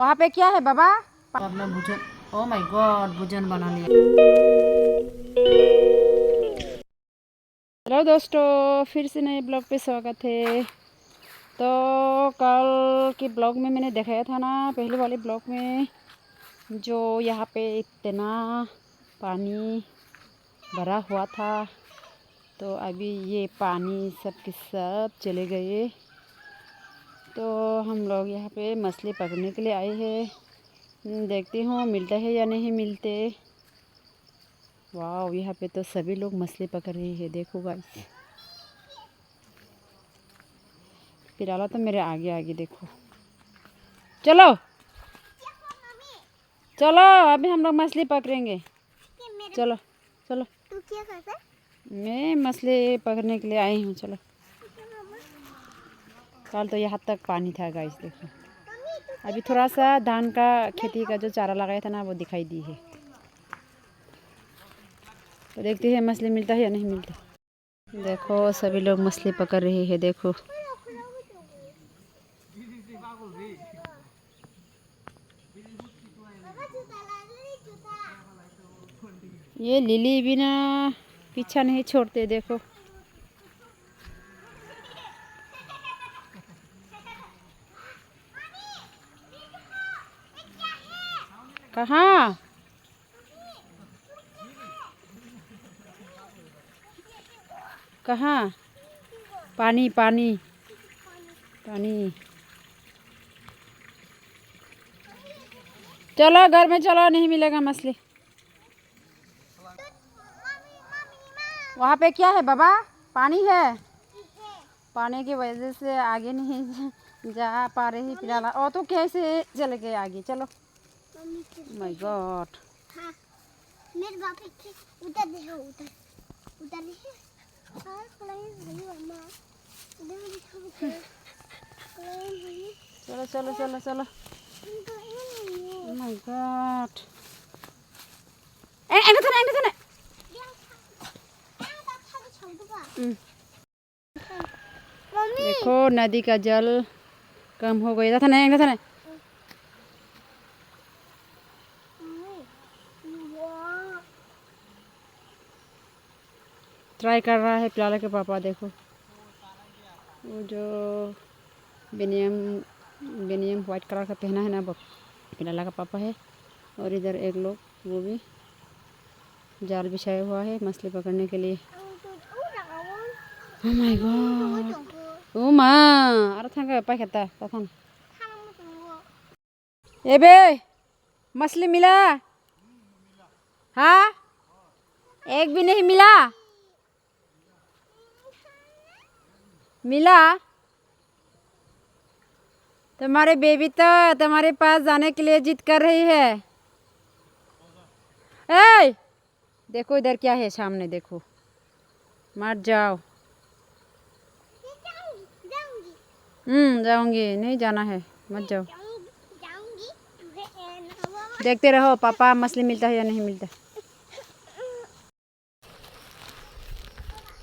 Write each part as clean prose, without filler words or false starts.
वहाँ पे क्या है बाबा? आपने भुजन, ओ माय गॉड, भुजन बना लिया। हेलो दोस्तों, फिर से नए ब्लॉग पे स्वागत है। तो कल के ब्लॉग में मैंने दिखाया था ना, पहले वाले ब्लॉग में, जो यहाँ पे इतना पानी भरा हुआ था। तो अभी ये पानी सब के सब चले गए। तो हम लोग यहाँ पे मछली पकड़ने के लिए आए हैं। देखती हूँ मिलता है या नहीं मिलते। वाह, यहाँ पे तो सभी लोग मछली पकड़ रहे हैं, देखो गाइस। पिराला तो मेरे आगे आगे देखो। चलो चलो, अभी हम लोग मछली पकड़ेंगे। चलो चलो। तू क्या करता है? मैं मछली पकड़ने के लिए आई हूँ, चलो। कल तो यहाँ तक पानी था गाइस, देखो। अभी थोड़ा सा धान का खेती का जो चारा लगाया था ना, वो दिखाई दी है। तो देखते हैं मछली मिलता है या नहीं मिलता। देखो सभी लोग मछली पकड़ रहे हैं, देखो। ये लिली भी ना पीछा नहीं छोड़ते, देखो। कहाँ? कहाँ? पानी पानी पानी। चलो घर में चलो, नहीं मिलेगा मछली। वहाँ पे क्या है बाबा? पानी है। पानी की वजह से आगे नहीं जा पा रही पिलाला। और तो कैसे चले गए आगे? चलो। My God. हाँ, मेरे बाप के उधर देखो, उधर उधर देखो। हाँ, क्लाइन भाई मम्मा, उधर देखो उधर। क्लाइन भाई। चलो चलो चलो चलो। My God. एंगे था ना। देखो नदी का जल कम हो गया था ना। ट्राई कर रहा है पिलाला के पापा, देखो। वो जो बेनियम बेनियम वाइट कलर का पहना है ना, वो पिलाला का पापा है। और इधर एक लोग, वो भी जाल बिछाया हुआ है मछली पकड़ने के लिए। Oh my God. ओ माँ, अरे थंगा पैकेटा तथन। ए बे, मछली मिला? हाँ, एक भी नहीं मिला। मिला? तुम्हारे बेबी तो तुम्हारे पास जाने के लिए जिद कर रही है। ए, देखो इधर क्या है सामने, देखो। मत जाओ। जाऊंगी, नहीं जाना है, मत जाओ। देखते रहो पापा, मछली मिलता है या नहीं मिलता।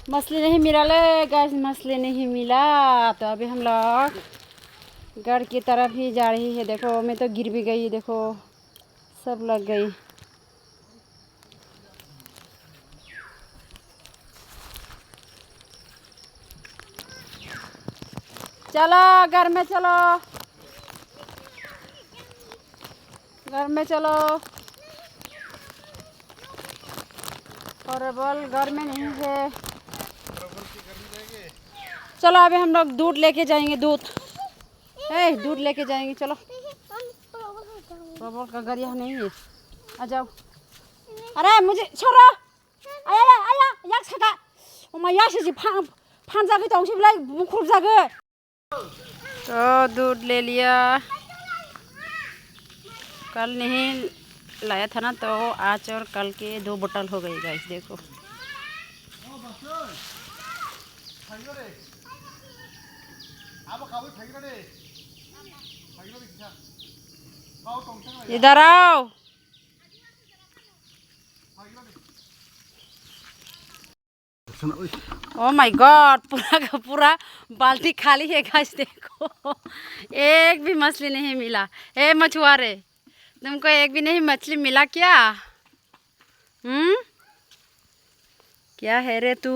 मछली नहीं मिला ले गाइस, मछली नहीं मिला। तो अभी हम लोग घर की तरफ ही जा रही है। देखो मैं तो गिर भी गई, देखो सब लग गई। चलो घर में चलो, घर में चलो। और बोल घर में नहीं है। चलो अभी हम लोग दूध लेके जाएंगे, दूध लेके जाएंगे, चलो। प्रबल का घर यहाँ नहीं है, आ जाओ। अरे मुझे छोड़ो। आया आया याक सका। ओमा याक से फान जाके तो बिलाय मुखुर जागे। तो दूध ले लिया। कल नहीं लाया था ना, तो आज और कल के 2 बोतल हो गई गाइस, देखो। इधर आओ। ओ माय गॉड, पूरा का पूरा बाल्टी खाली है गाइस। देखो एक भी मछली नहीं मिला। ए मछुआरे, तुमको एक भी नहीं मछली मिला क्या? क्या है रे तू?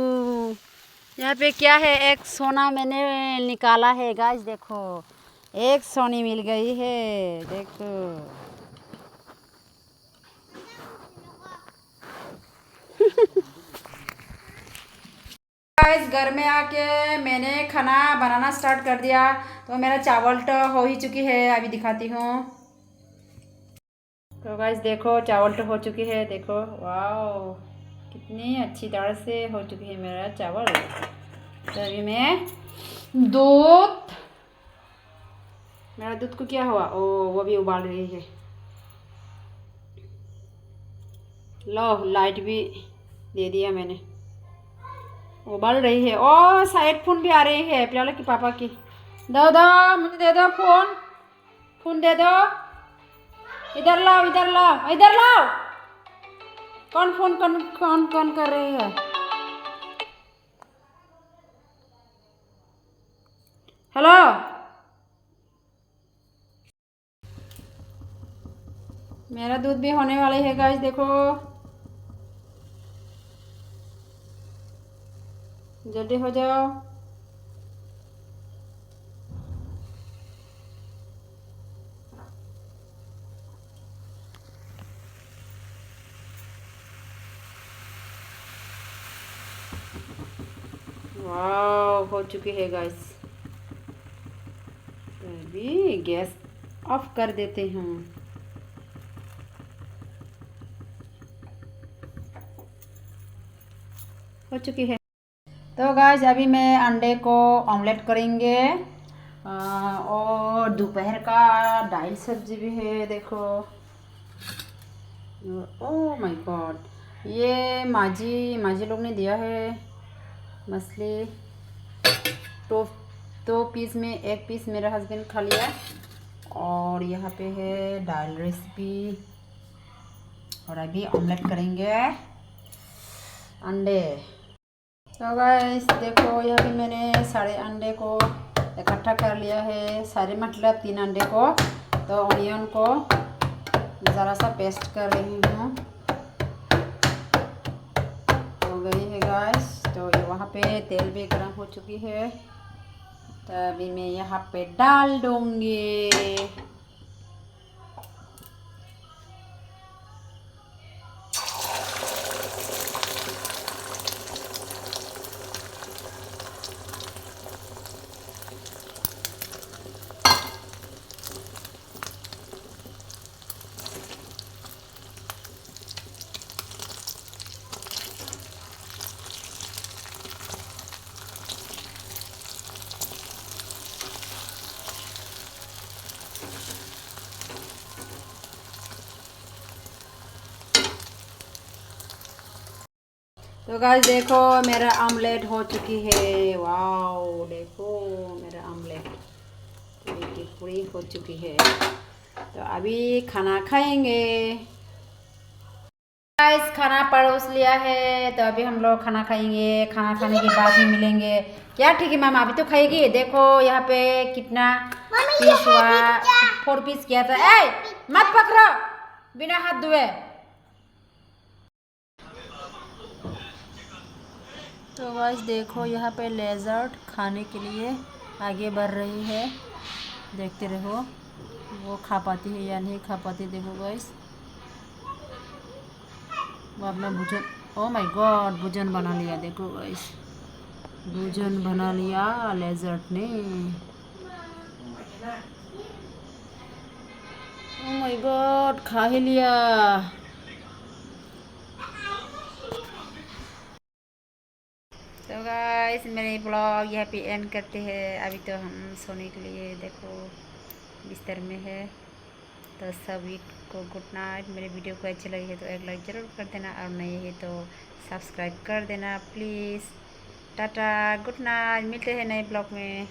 यहाँ पे क्या है? एक सोना मैंने निकाला है गाइस। देखो एक सोनी मिल गई है, देखो। गाइस घर में आके मैंने खाना बनाना स्टार्ट कर दिया। तो मेरा चावल तो हो ही चुकी है, अभी दिखाती हूँ। तो गाइस देखो चावल तो हो चुकी है, देखो वाओ कितनी अच्छी तरह से हो चुकी है मेरा चावल। तो अभी मैं दूध, मेरा दूध को क्या हुआ? ओ वो भी उबाल रही है। लो लाइट भी दे दिया मैंने, उबाल रही है। ओ साइड फोन भी आ रही है प्याला की पापा की। दो दो मुझे दे दो फोन, फोन दे दो। इधर लाओ, इधर लाओ, इधर लाओ। कौन फोन कौन कौन कर रही है? हेलो, मेरा दूध भी होने वाला है गाइस, देखो जल्दी हो जाओ। वाह हो चुकी है गाइस। अभी गैस ऑफ कर देते हैं। हो चुकी है। तो गाइस अभी मैं अंडे को ऑमलेट करेंगे। और दोपहर का दाल सब्जी भी है, देखो। ओह माय गॉड, ये माजी लोग ने दिया है मछली। दो पीस में एक पीस मेरा हस्बैंड खा लिया। और यहाँ पे है दाल रेसिपी। और अभी ऑमलेट करेंगे अंडे। तो गाइस देखो यहाँ पे मैंने सारे अंडे को इकट्ठा कर लिया है, सारे मतलब 3 अंडे को। तो ऑनियन को ज़रा सा पेस्ट कर रही हूँ, हो गई है गाइस। तो वहाँ पे तेल भी गर्म हो चुकी है, तो अभी मैं यहाँ पे डाल दूँगी। तो गाइस देखो मेरा ऑमलेट हो चुकी है। वाओ देखो मेरा ऑमलेट पूरी की पूरी हो चुकी है। तो अभी खाना खाएंगे। गाइस खाना परोस लिया है, तो अभी हम लोग खाना खाएंगे। खाना खाने के बाद ही मिलेंगे। क्या ठीक है मैम, अभी तो खाएगी। देखो यहाँ पे कितना पीस हुआ, 4 पीस किया था। ए मत पकड़ो बिना हाथ धोए। तो गाइस देखो यहाँ पे लेजर्ड खाने के लिए आगे बढ़ रही है, देखते रहो वो खा पाती है या नहीं खा पाती। देखो गाइस वो अपना भोजन, ओ माय गॉड भोजन बना लिया। देखो गाइस भोजन बना लिया लेजर्ड ने। ओ माय गॉड खा ही लिया। तो गाइस मेरे ब्लॉग यहाँ पे एंड करते हैं। अभी तो हम सोने के लिए देखो बिस्तर में है। तो सभी को गुड नाइट। मेरे वीडियो को अच्छी लगी है तो एक लाइक ज़रूर कर देना, और नहीं है तो सब्सक्राइब कर देना प्लीज़। टाटा गुड नाइट, मिलते हैं नए ब्लॉग में।